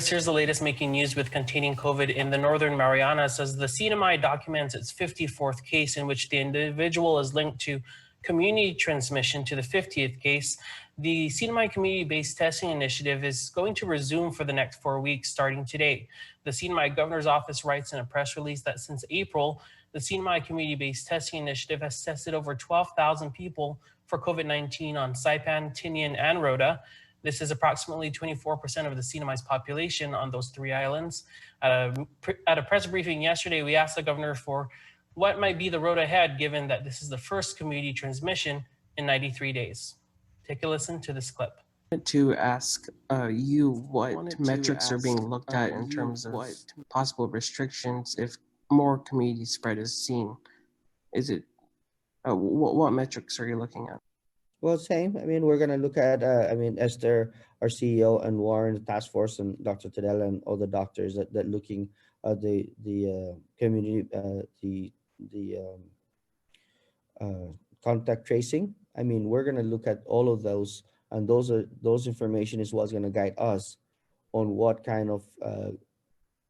Here's the latest making news with containing COVID in the Northern Marianas as the NMI documents its 54th case in which the individual is linked to community transmission to the 50th case. The NMI community-based testing initiative is going to resume for the next 4 weeks starting today. The NMI Governor's Office writes in a press release that since April, the NMI community-based testing initiative has tested over 12,000 people for COVID-19 on Saipan, Tinian, and Rota. This is approximately 24% of the NMI's population on those three islands. At a press briefing yesterday, we asked the governor for what might be the road ahead, given that this is the first community transmission in 93 days. Take a listen to this clip. To ask you what metrics are being looked at in terms of possible restrictions if more community spread is seen. Is it what metrics are you looking at? Well, same. I mean, we're going to look at, Esther, our CEO, and Warren, the task force, and Dr. Tadella, and all the doctors that looking at the community, contact tracing. I mean, we're going to look at all of those, and those information is what's going to guide us on what kind of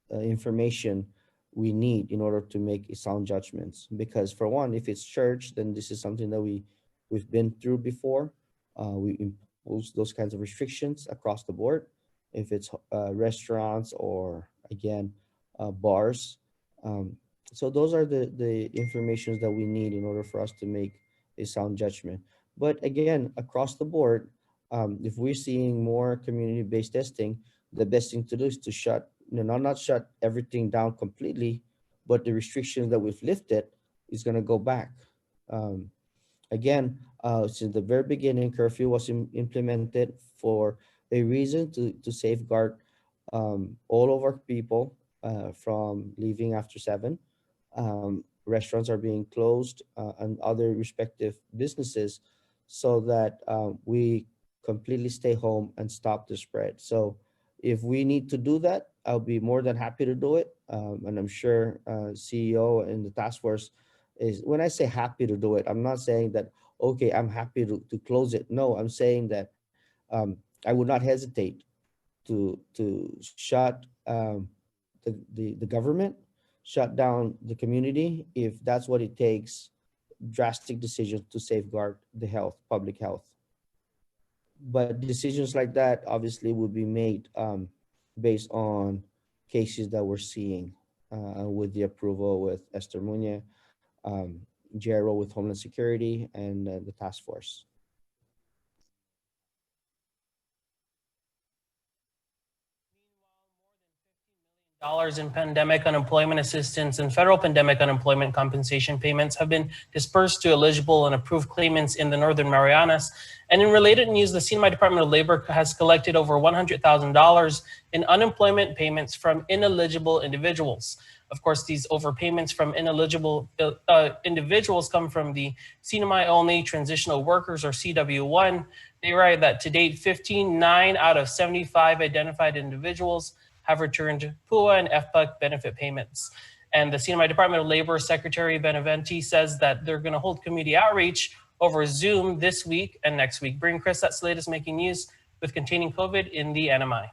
information we need in order to make sound judgments. Because for one, if it's church, then this is something that we've been through before. We impose those kinds of restrictions across the board. If it's restaurants or again, bars. So those are the informations that we need in order for us to make a sound judgment. But again, across the board, if we're seeing more community-based testing, the best thing to do is to not shut everything down completely, but the restrictions that we've lifted is going to go back. Again, since the very beginning, curfew was implemented for a reason to safeguard all of our people from leaving after 7. Restaurants are being closed and other respective businesses so that we completely stay home and stop the spread. So if we need to do that, I'll be more than happy to do it. And I'm sure CEO and the task force is, when I say happy to do it, I'm not saying that, okay, I'm happy to close it. No, I'm saying that I would not hesitate to shut the government, shut down the community, if that's what it takes, drastic decisions to safeguard the health, public health. But decisions like that obviously will be made based on cases that we're seeing with the approval with Esther Muñe, Jero with Homeland Security, and the task force. Dollars in pandemic unemployment assistance and federal pandemic unemployment compensation payments have been dispersed to eligible and approved claimants in the Northern Marianas. And in related news, the NMI Department of Labor has collected over $100,000 in unemployment payments from ineligible individuals. Of course, these overpayments from ineligible individuals come from the NMI only transitional workers, or CW1. They write that to date, 9 out of 75 identified individuals have returned PUA and FPUC benefit payments. And the NMI Department of Labor Secretary Benavente says that they're going to hold community outreach over Zoom this week and next week. Bring Chris, that's the latest making news with containing COVID in the NMI.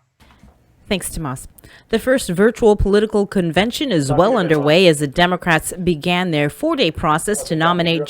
Thanks, Tomas. The first virtual political convention is well underway as the Democrats began their 4-day process to nominate